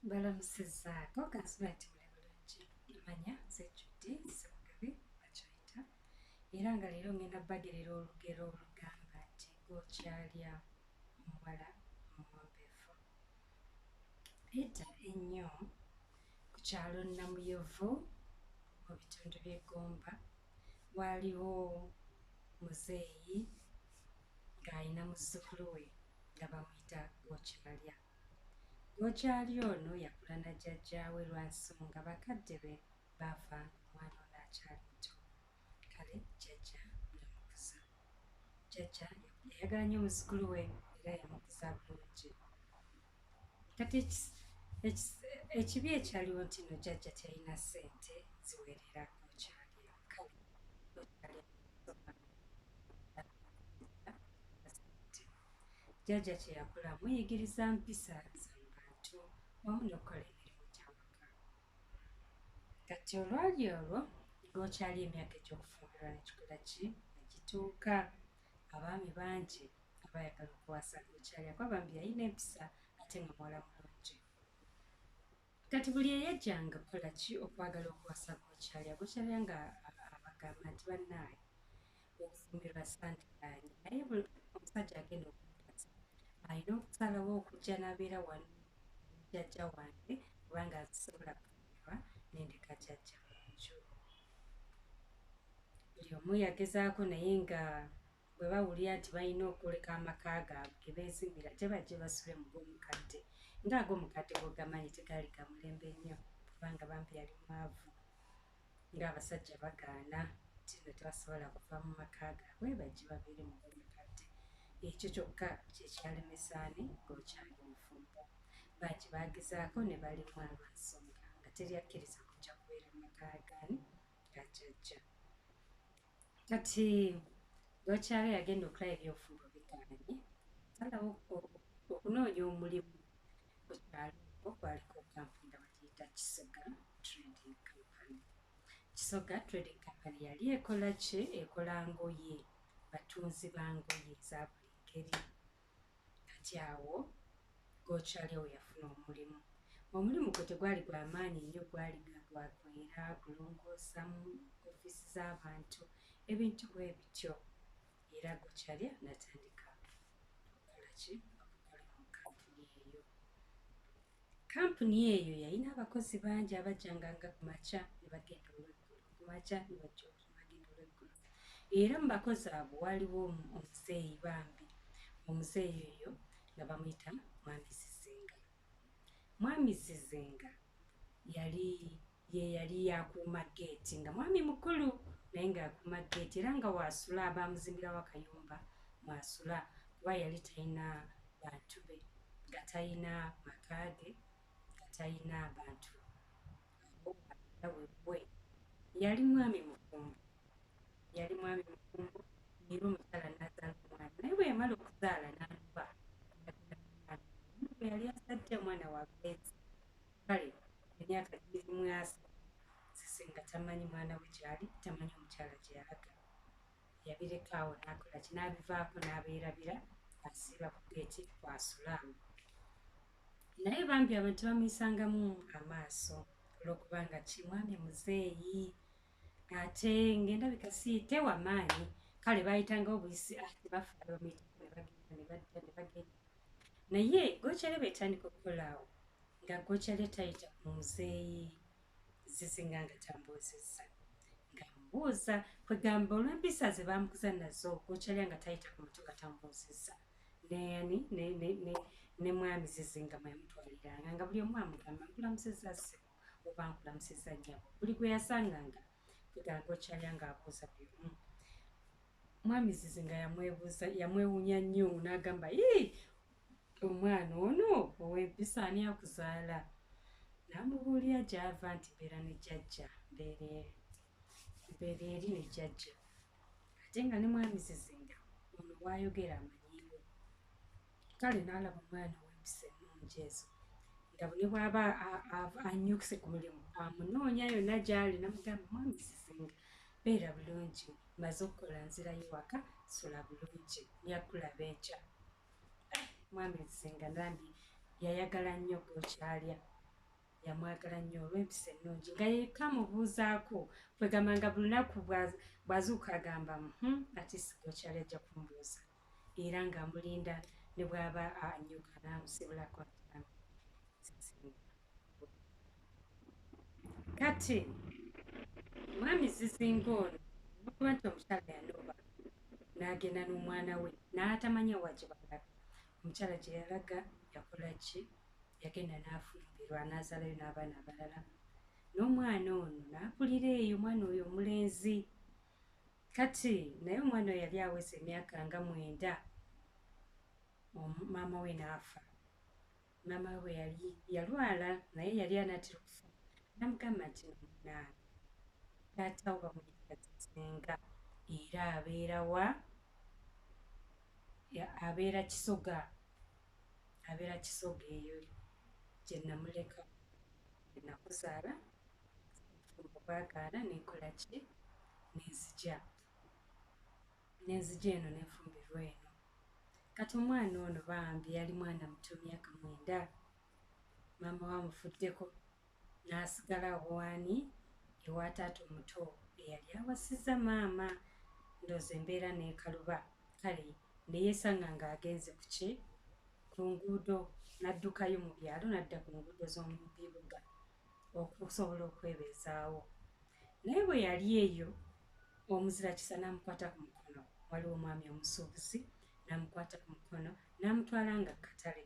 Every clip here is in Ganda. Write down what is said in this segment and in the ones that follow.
Balamusizzaako kansula nti muli bulungi manya nze Judy Ssemugabi Bakyayita era nga leero ngenda bagerera olugero olugamba nti Gokyalya Omuwala Omuwombeefu. Edda ennyo ku kyalo Namuyovu mu bitundu by'e Gomba waaliwo muzeeyi ng'alina muzzukulu we nga bamuyita Gokyalya. Gokyalya ono yakula na jjajjaawe lwa nsonga bakadde be baafa omwana ono akyali muto. Kale jjajja yamukuza. Jjajja yayagala nnyo muzzukulu we era yamukuza bulungi. Kati ekibi ekyaliwo nti no jjajja teyalina ssente ziwerera Gokyalya. Kale Gokyalya jjajja kye yakola muyigiriza mpisa za mu bantu wamu n'okukola emirimu gy'awaka. Kati olwali olwo Gokyalya emyaka egy'okufumbirwa n'ekikola ki ne gituuka. Abaami bangi abaayagala okuwasa Gokyalya kuba bambi yalina empisa ate nga muwala mulungi. Kati buli eyajjanga kukola ki okwagala okuwasa Gokyalya, Gokyalya nga abagamba nti bannaaye okufumbirwa sandiranyi naye omusajja agenda okukasa alina okusalawo okujja n'abeera wano jjajja wange kubanga asobola kufumbirwa n'endeka jjajja mu nju. Buli omu yagezaako naye nga bwe bawulira nti balina okwoleka amaka gaabwe ge beezimbira ate bajje basule mu g'omukadde ng'ag'omukadde bw'ogamanyi tegaali ga mulembe nnyo kubanga bambi yali mwavu ng'abasajja bagaana nti no tebasobola kuva mu maka gaabwe bajje babeere mu g'omukadde. Ekyo kyokka kye kyalemesani Gokyalya omufumbo. Bangi baagezaako ne balimwa lwa nsonga nga teri akkiriza kujja kubeera mu maka gaani ga jjajja. Kati Gokyalya yagenda okulaba eby'obufumbo bigaanye salawo okunoonya omulimu ku kyalo okwo kwaliko kampuni nga bagiyita Kisoga Trading Company. Kisoga Trading Company yali ekola ki? Ekola ngoye, batunzi ba ngoye eza buli ngeri. Kati awo Gokyalya we yafuna omulimu. Omulimu gwe tegwali gwa maanyi nnyo, gwali gwagwera kulongoosa mu ofiisi z'abantu ebintu bwe bityo. Era Gokyalya n'atandika okukola ki? Okukola mu kampuni eyo. Kampuni eyo yalina abakozi bangi abajjanga nga ku makya ne bagenda olw'eggulo, ku makya ne bajja bagenda olw'eggulo. Era mu bakozi abo waaliwo omuzeeyi bambi. Omuzeeyi oyo nga bamuyita Mwami Zizinga. Mwami Zizinga yali yakuuma geeti nga mwami mukulu naye ng'akuuma geeti era nga waasula baamuzimbirawo akayumba mwasula kuba yali talina bantu be, nga talina maka ge, nga talina bantu we. Yali mwami mufumbo. Yali mwami mufumbo era omukyala n'azaala omwana naye bwe yamala okuzaala n'aluba yali azadde omwana wa bulenzi. Kale emyaka giri mu asatu Zizinga tamanyi mwana we gy'ali, tamanyi omukyala gye yalaga. Yabireka awo n'akola ki? N'abivaako n'abeerabira asiiba ku geeti kwasula. Naye bambi abantu bamuyisangamu amaaso olw'okubanga ki mwami muzeeyi ate ng'endabika tewa maanyi. Kale baayitangawo buyisi tebafuna bamuyitako ne bagenda ne badda ne bagenda. Naye Gokyalya bw'etandika okukola awo nga Gokyalya tayita ku muzeeyi Zizinga nga tambuuzizza. Ng'amubuuza kwegamba olw'empisa ze baamukuza nazo Gokyalya nga tayita ku muntu nga tamubuuzizza. Ne mwami Zizinga mwe yamutwaliranga nga buli omu amugamba nkulamusizza ssebo oba nkulamusizza nnyabo. Buli gwe yasanganga kwegamba Gokyalya ng'abuuza buli omu. Mwami Zizinga yamwewuunya nnyo n'agamba omwana ono ow'empisa ani akuzaala? N'amubuulira gy'ava nti mbeera ne jjajja, mbeera eri ne jjajja. Ate nga ne mwami Zizinga ono w'ayogera amanyiiwo. Kale n'alaba omwana ow'empisa ennungi ezo nga bwe bw'aba annyukise ku mulimu amunoonya yonna gy'ali n'amugamba mwami Zizinga beera bulungi, maze okukola nzirayo waka sula bulungi nyakulaba enkya. Mwami Zizinga nambi yayagala nnyo Gokyalya yamwagala nnyo olw'empisa ennungi nga yekka mubuuzaako kwegamba nga buli lunaku bw'azuuka agamba ati Gokyalya ajja kumbuuza era ng'amulinda ne bw'aba anyuka n'amusibulako kati mwami Zizinga ono okuba nti omukyala yanooba n'agenda n'omwana we n'atamanya wa gye balaga omukyala gye yalaga yakola ki yagenda n'afumbirwa n'azaalayo n'abaana abalala n'omwana ono n'akulira eyo omwana oyo omulenzi kati naye omwana oyo yali aweza emyaka nga 9 maama we n'afa maama we yalwala naye yali anaatera okufa namugamba nti nomunaana taatawo bamuyita Zizinga era abeerawa abeera Kisoga eyo gye namuleka gye nakuzaala obwagaana nenkola ki nenzija eno nenfumbirwa eno kati omwana ono bambi yali mwana muto myaka 9 maama wamufuddeko n'asigala awaani ewa taata omuto eyali awasiza maama ndooza embeera n'ekaluba kale neyeesanga ng'agenze ku nguudo n'addukayo mu byalo n'adda ku nguudo z'omu bibuga okusobola okwebeezaawo naye bwe yali eyo omuzira kisa n'amukwata ku mukono waliwo omwami omusuubuzi n'amukwata ku mukono n'amutwala nga katale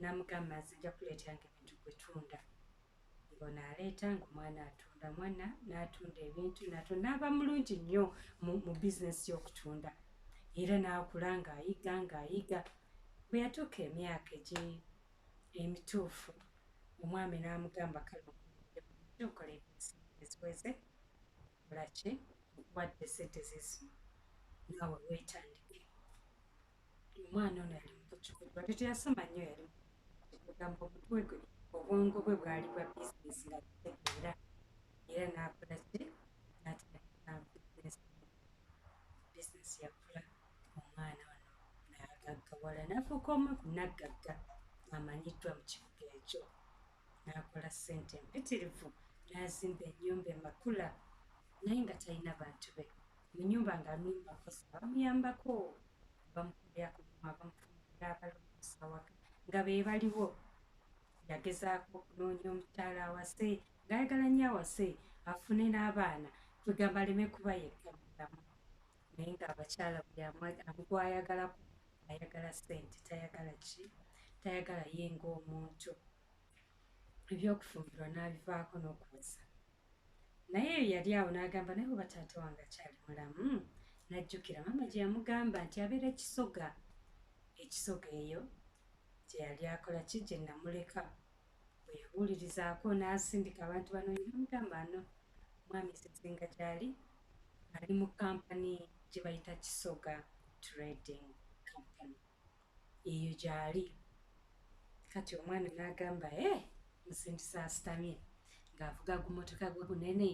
n'amugamba nze nja kuleeteranga ebintu gwetunda ng'ono aleeta ng'omwana atunda mwana n'atunda ebintu n'aba mulungi nnyo mu bizinesi y'okutunda era n'akula ng'ayiga bwe yatuuka emyaka emituufu omwami n'amugamba kale okola eziweze olaki nkuwadde sente zizino naawe weetandike omwana ono yali mukucukudu ate teyasoma nnyo yali kugamba omutwe gwe obwongo bwe bwali bwa bizinesi nga kitegeera era n'akola ki bizinesi yakula omwana ono n'agaggawala n'afuuka omu ku naggagga amanyiddwa mu kibuga ekyo n'akola ssente empitirivu n'azimba ennyumba emakula naye nga talina bantu be mu nnyumba ng'amulimbako bamuyambako bamukulyako abamufumira abalongoosa waka nga be baliwo yagezaako okunoonya omukyala awase ng'ayagala nnyo awase afune n'abaana kwegamba aleme kuba yekka mulamu naye ng'abakyala buli amugwayagalako ayagala ssente tayagala ye ng'omuntu ebyokufumbirwa n'abivaako n'okuwasa naye eyo yali awo n'agamba naye oba taata wange akyali mulamu n'ajjukira maama gye yamugamba nti abeera ekisoga eyo gye yali akola ki gye namuleka bwe yabuulirizaako n'asindika abantu banoonyi namugamba ano mwami Zizinga gy'ali ali mu kampani gye bayita Kisoga Trading Company eyo gy'ali kati omwana n'agamba musindisa asitamye ng'avuga gumotoka gwe gunene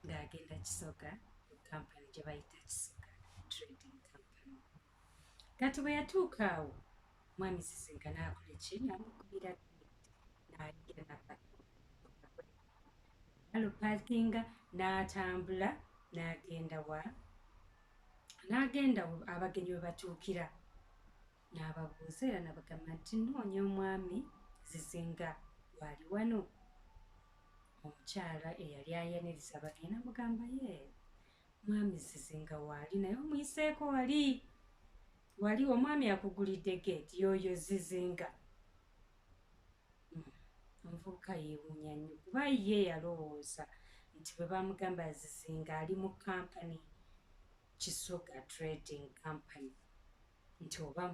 ng'agenda Kisoga ku kampani gye bayita Kisoga Trading Company kati bwe yatuuka awo mwami Zizinga n'akola ki n'amugumira n'ayingira n'alupakinga n'atambula n'agenda abagenyi we batuukira n'ababuuza era n'abagamba nti nnoonya omwami Zizinga waali wano omukyala eyali ayaniriza abagenyi n'amugamba ye mwami Zizinga waali naye omuyiseeko wali omwami akugulidde geeti y'oyo Zizinga omuvubuka yeewuunya nnyo kuba ye yalowooza nti bwe bamugamba Zizinga ali mu kampani Kisoga Trading Company nti oba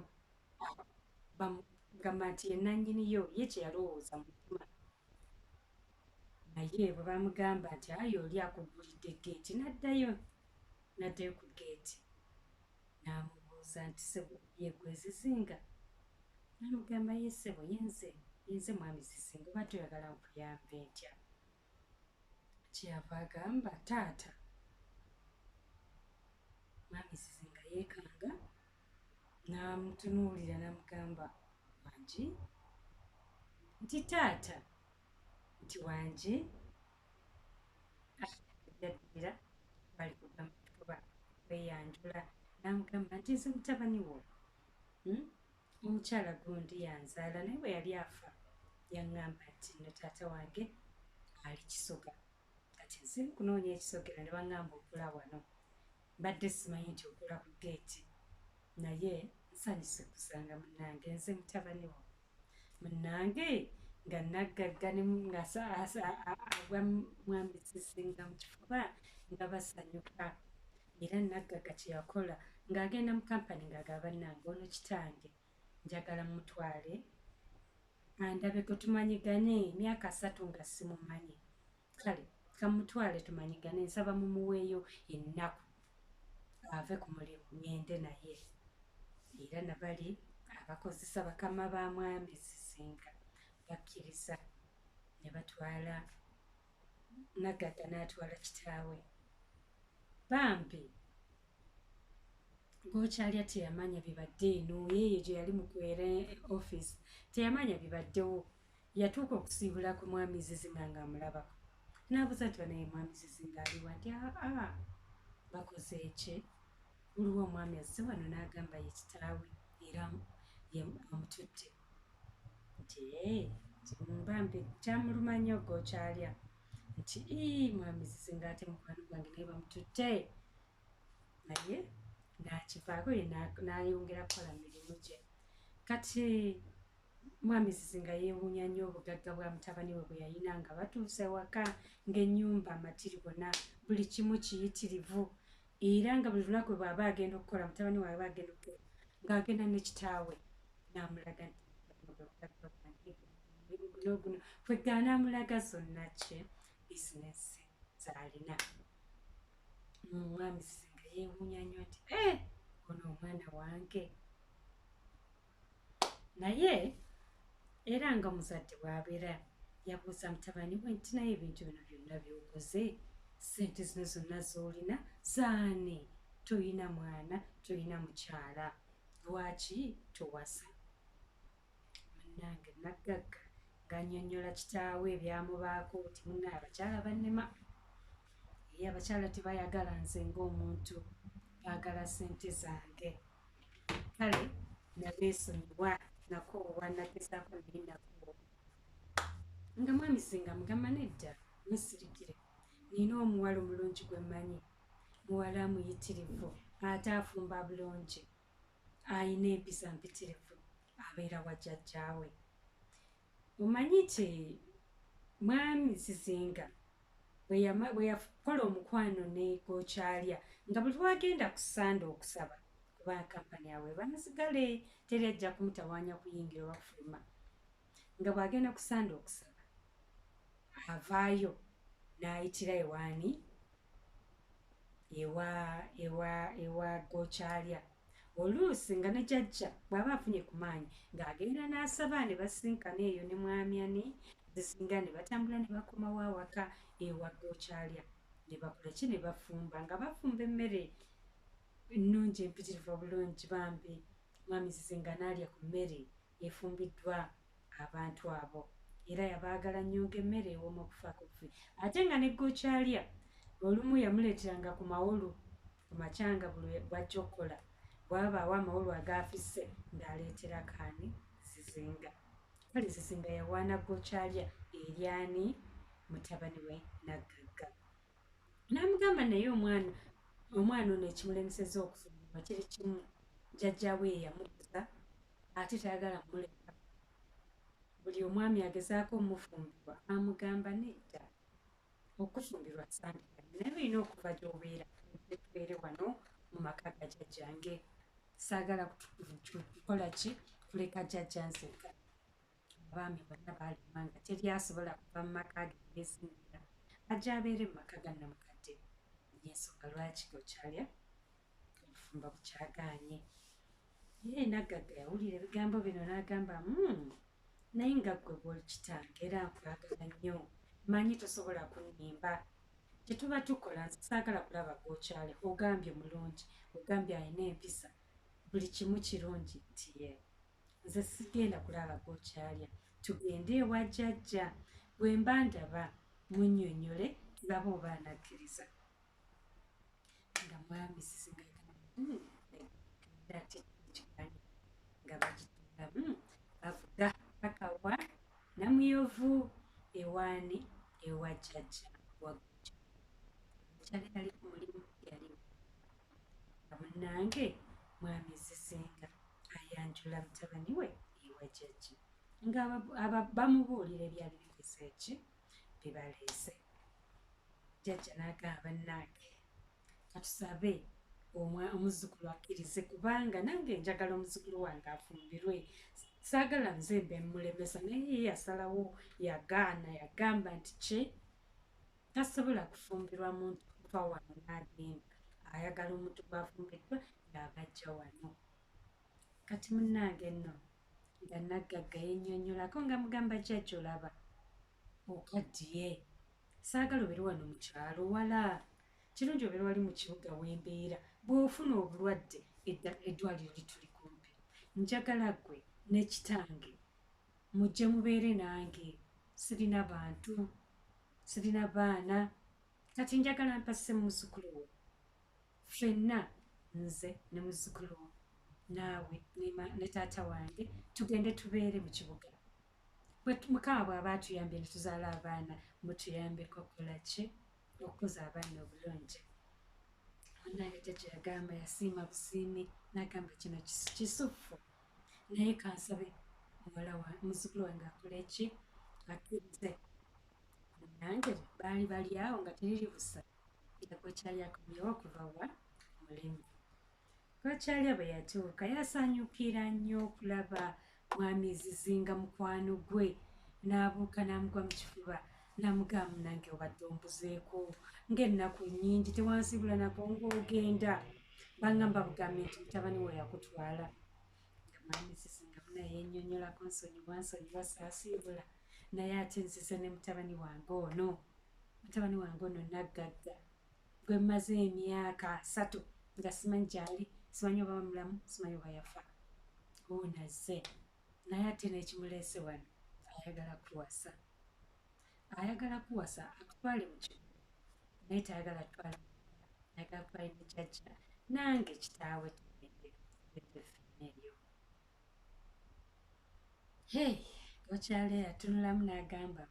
bamugamba nti ye nannyiniyo ye kye yalowooza mutima naye bwe bamugamba nti ayi oli akugulidde geeti n'addayo ku geeti n'amubuuza nti ssebo ye gwe Zizinga n'amugamba ye ssebo yenze mwami Zizinga oba toyagala nkuyambe ntya kyeyava agamba taata mwami Zizinga yeekanga n'amutunuulira n'amugamba wangi nti taata nti wangi yaddira bali kugamba kuba kweyanjula namugamba nti nze mutabani wo omukyala gundi yanzaala naye bwe yali afa yaŋŋamba nti no taata wange ali Kisoga kati nze kunoonya ekisogero ne baŋŋamba okula wano mbadde simanyi nti okula ku geeti naye nsanyuse kusanga munnange nze mutabani wo munnange nga naggagga agwa mwami Sisinga mu kifuba nga basanyuka era naggagga kye yakola ng'agenda mu kampani ng'agamba bannange ono kitange njagala mutwale andabe ko tumanyigane myaka 3 nga simumanyi kale kamutwale tumanyigane nsaba mumuweeyo ennaku ave ku mulimu ngende naye era nabali abakozesa bakama ba mwami Sisinga bakkiriza ne batwala naggagga n'atwala kitaawe bambi Gokyalya teyamanya bibadde eno yeeyo gye yali mukwere office teyamanya bibaddewo yatuuka okusiibula ku mwami Zizinga ng'amulabako n'abuuza nti banaye mwami Zizinga aliwa nti aa bakoze eki waliwo omwami azze wano n'agamba ye kitaawe era amutudde nti bambi kyamuluma nnyo Gokyalya nti mwami Zizinga ate mukwano gwange naye bamutudde naye nakivaako ye n'ayongera kukola mirimu gye kati mwami Zizinga yeewuunya nnyo obugagga bwa mutabani we bwe yayina nga batuuse waka ng'ennyumba amatiriwona buli kimu kiyitirivu era nga buli lunaku bw'aba agenda okukola mutabani we aba agenda okukola ng'agenda ne kitaawe n'amulaga guno kweggaa n'amulaga zonna kye bizinesi z'alina mwami Zizinga yeewuunya nnyo nti ono omwana wange naye era nga muzadde bw'abeera yabuuza mutabani we nti naye ebintu bino byonna by'okoze ssente zino zonna z'olina zaani toyina mwana toyina mukyala lwaki towasa munnange naggagga ng'annyonnyola kitaawe ebyamubaako ti munnaye abakyala bannema ye abakyala tebayagala nze ng'omuntu baagala ssente zange kale nabeesonyiwa nakoowa nagezaako naye nakoowa nga mwami Singa mugamba nedda musirikire nina omuwala omulungi gwe mmanyi muwala muyitirivu ate afumba bulungi ayina empisa mpitirivu abeera wa jjajjaawe omanyi ti mwami Sisinga bwe yakola omukwano ne Gokyalya nga buli lwagenda ku Sande okusaba kuba kampani yawe banzigale teri ajja kumutawaanya kuyingira oba kufuluma nga bw'agenda ku Sande okusaba avaayo n'ayitira ewaani ewa Gokyalya oluusi nga ne jjajja bw'aba afunye ku maanyi ng'agenda n'asaba ne basinkana eyo ne mwamyani Zisinga ne batambula ne bakomawo awaka ewa Gokyalya ne bakola ki ne bafumba nga bafumba emmere ennungi empitirivu obulungi bambi mwami Zisinga n'alya ku mmere efumbiddwa abantu abo era yabaagala nnyo ng'emmere ewooma okufaako bufi ate nga ne Gokyalya olumu yamuleeteranga ku mawolu ku makyanga buli bw'ajja okukola bw'abaawo amawolu agaafisse ng'aleetera kaani Zisinga kale Zisinga yawaana Gokyalya eryani mutabani we naggagga n'amugamba naye omwana ono ekimulemesezza okufumbirwa kiri kimu jjajjaawe ye yamukuza ate tayagala muleka buli omwami agezaako omufumbirwa amugamba nedda okufumbirwa sandika naye olina okuva gy'obeera tubeere wano mu maka ga jjajjange saagala kukola ki kuleka jjajja nzeka abaami bonna baalima nga teri asobola kuva mu maka ge geesingira ajja abeere mu maka ga nnamukadde y'ensonga lwaki Gokyalya obufumba bukyagaanye ye naggagga yawulira ebigambo bino n'agamba naye nga ggwe bw'oli kitange era nkwagala nnyo manyi tosobola kunnimba kye tuba tukola nze saagala kulaba Gokyalya ogambye mulungi ogambye alina empisa buli kimu kirungi nti ye nze sigenda kulaba Gokyalya tugende ewa jjajja bwe mba ndaba munnyonnyole laba oba anakkiriza nga mwami sisingaati nga bagitulamu bavuga bakawa namuyovu ewaani ewa jjajja wagujja kyali ali ku mulimu yali nga munnange mwami zisinga ayanjula mutabani we ewa jjajja nga bamubuulira ebyali bikoze eki bibaleese jjajja n'agamba bannange katusabe omuzzukulu akkirize kubanga nange njagala omuzzukulu wange afumbirwe saagala nze mbe mulemesa naye yasalawo yagaana yagamba nti kye tasobola kufumbirwa muntu kuva wano n'agenda ayagala omuntu gwafumbiddwa yaabajja wano kati munnange nno nga naggagga yennyonnyolako nga mugamba jjajja olaba okaddiye saagala obeere wano mu kyalo wala kirungi obeere wali mu kibuga wembeera bw'ofuna obulwadde eddwaliro lituli kumpi njagala ggwe n'ekitange mujje mubeere nange sirina bantu sirina baana kati njagala mpase muzzukulu wo ffenna nze ne muzzukulu wo naawe ne taata wange tugende tubeere mu kibuga mukama bw'aba atuyambye ne tuzaala abaana mutuyambeko okukola ki okukuza abaana obulungi munnange jjajja yagamba yasiima busiimi n'agamba kino kisufu naye kansabe muzzukulu wange akola eki akkirize munnange baali bali awo nga teriri busa Gokyalya akomyewo okuva wa mulimu Gokyalya bwe yatuuka yasanyukira nnyo okulaba mwami zizinga mukwano gwe n'abuuka n'amugwa mu kifuba n'amugamba munnange obadde ombuzeeko ng'ennaku nnyingi tewansibula nako ng'ogenda baŋŋamba bugambe nti mutabani we yakutwala nga mwami zizinga muna yennyonnyolako nsonyiwa saasiibula naye ate nzize ne mutabani wange ono naggagga gwe mmaze emyaka 3 nga simanyi gyali simanyi oba mulamu simanyi oba yafa onazze naye ate n'ekimuleese wano ayagala kuwasa akutwale mu kigo naye tayagala twala ayagala kutwale ne jjajja nange kitaawe tugende eyo Gokyalya yatunulamu n'agamba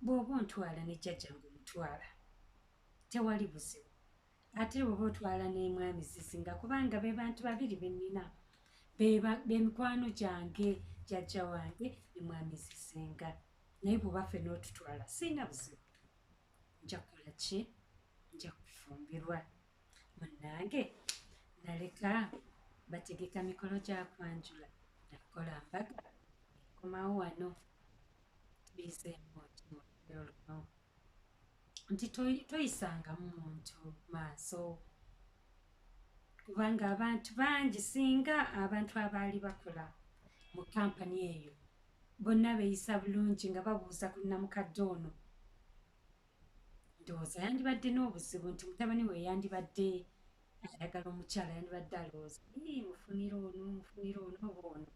bw'oba ontwala ne jjajja ng'omutwala tewali buzibu ate bw'oba otwala ne mwami zizinga kubanga be bantu babiri be nnina be mikwano gyange jjajja wange ne mwami zizinga naye bw'oba ffenna otutwala sirina buzibu nja kukola ki nja kufumbirwa munnange naleka bategeka mikolo gya kwanjula nakola mbaga ekomawo wano tuyiseemu olugero luno nti toyisangamu muntu maaso kubanga abantu bangi singa abantu abaali bakola mu kampani eyo bonna beeyisa bulungi nga babuuza ku nnamukadde ono ndowooza yandibadde n'obuzibu nti mutabani we yandibadde ayagala omukyala yandibadde alowooza mufunire ono oba ono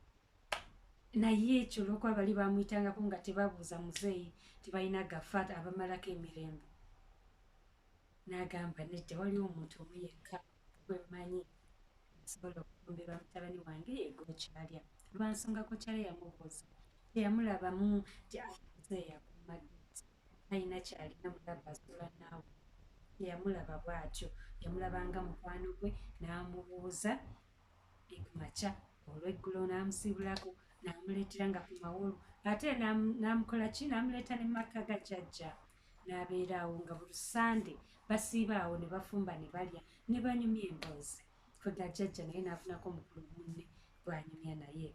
naye ekyo olwokuba bali bamuyitangako nga tebabuuza muzeeyi tebalina gafa abamalako emirembe n'agamba nedda waliwo omuntu omu yekka gwemmanyi asobola okufumbirwa mutabani wange ye Gokyalya lwansonga Gokyalya yamubuuza teyamulabamu ti muzeeyi akumaggezi alina kyalina mulaba asula naawe teyamulaba bw'atyo yamulabanga mukwano gwe n'amubuuza ekumakya olweggulo n'amusibulako n'amuleetera nga ku mawolu ate n'amukola ki n'amuleeta ne maka ga jjajja n'abeera awo nga buli Sande basiiba awo ne bafumba ne balya ne banyumya emboozi kwega jjajja naye n'afunako omukulu munne gwanyumya naye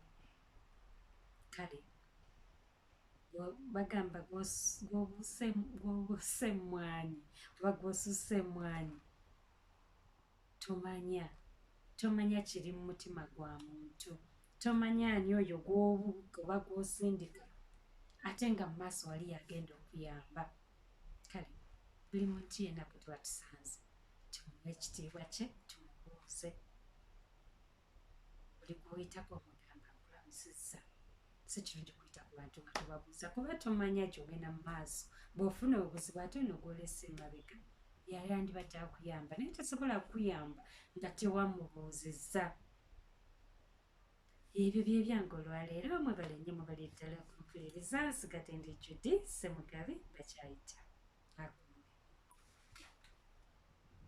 kale bagamba gw'obuuse emmwanyi oba gw'osusse emmwanyi tomanya kiri mu mutima gwa muntu tomanya ani oyo gw'obuuka oba gw'osindika ate nga mu maaso wali yagenda okuyamba kale buli muntu yenna bwe tuba tusanze tumuwe ekitiibwa kye tumubuuze buli gw'oyitako omugamba nkulamusizza si kirungi kuyita okuyita ku bantu nga tobabuuza kuba tomanya gy'ogenda mu maaso bw'ofuna obuzibu ate onogolesa emabega yali andibadde akuyamba naye tasobola kukuyamba nga tewamubuuzizza. Ebyo bye byange olwaleero mwebale nnyo mwebale ddala okumpuliriza. Nsigadde ndi Judy Ssemugabi Bakyayita.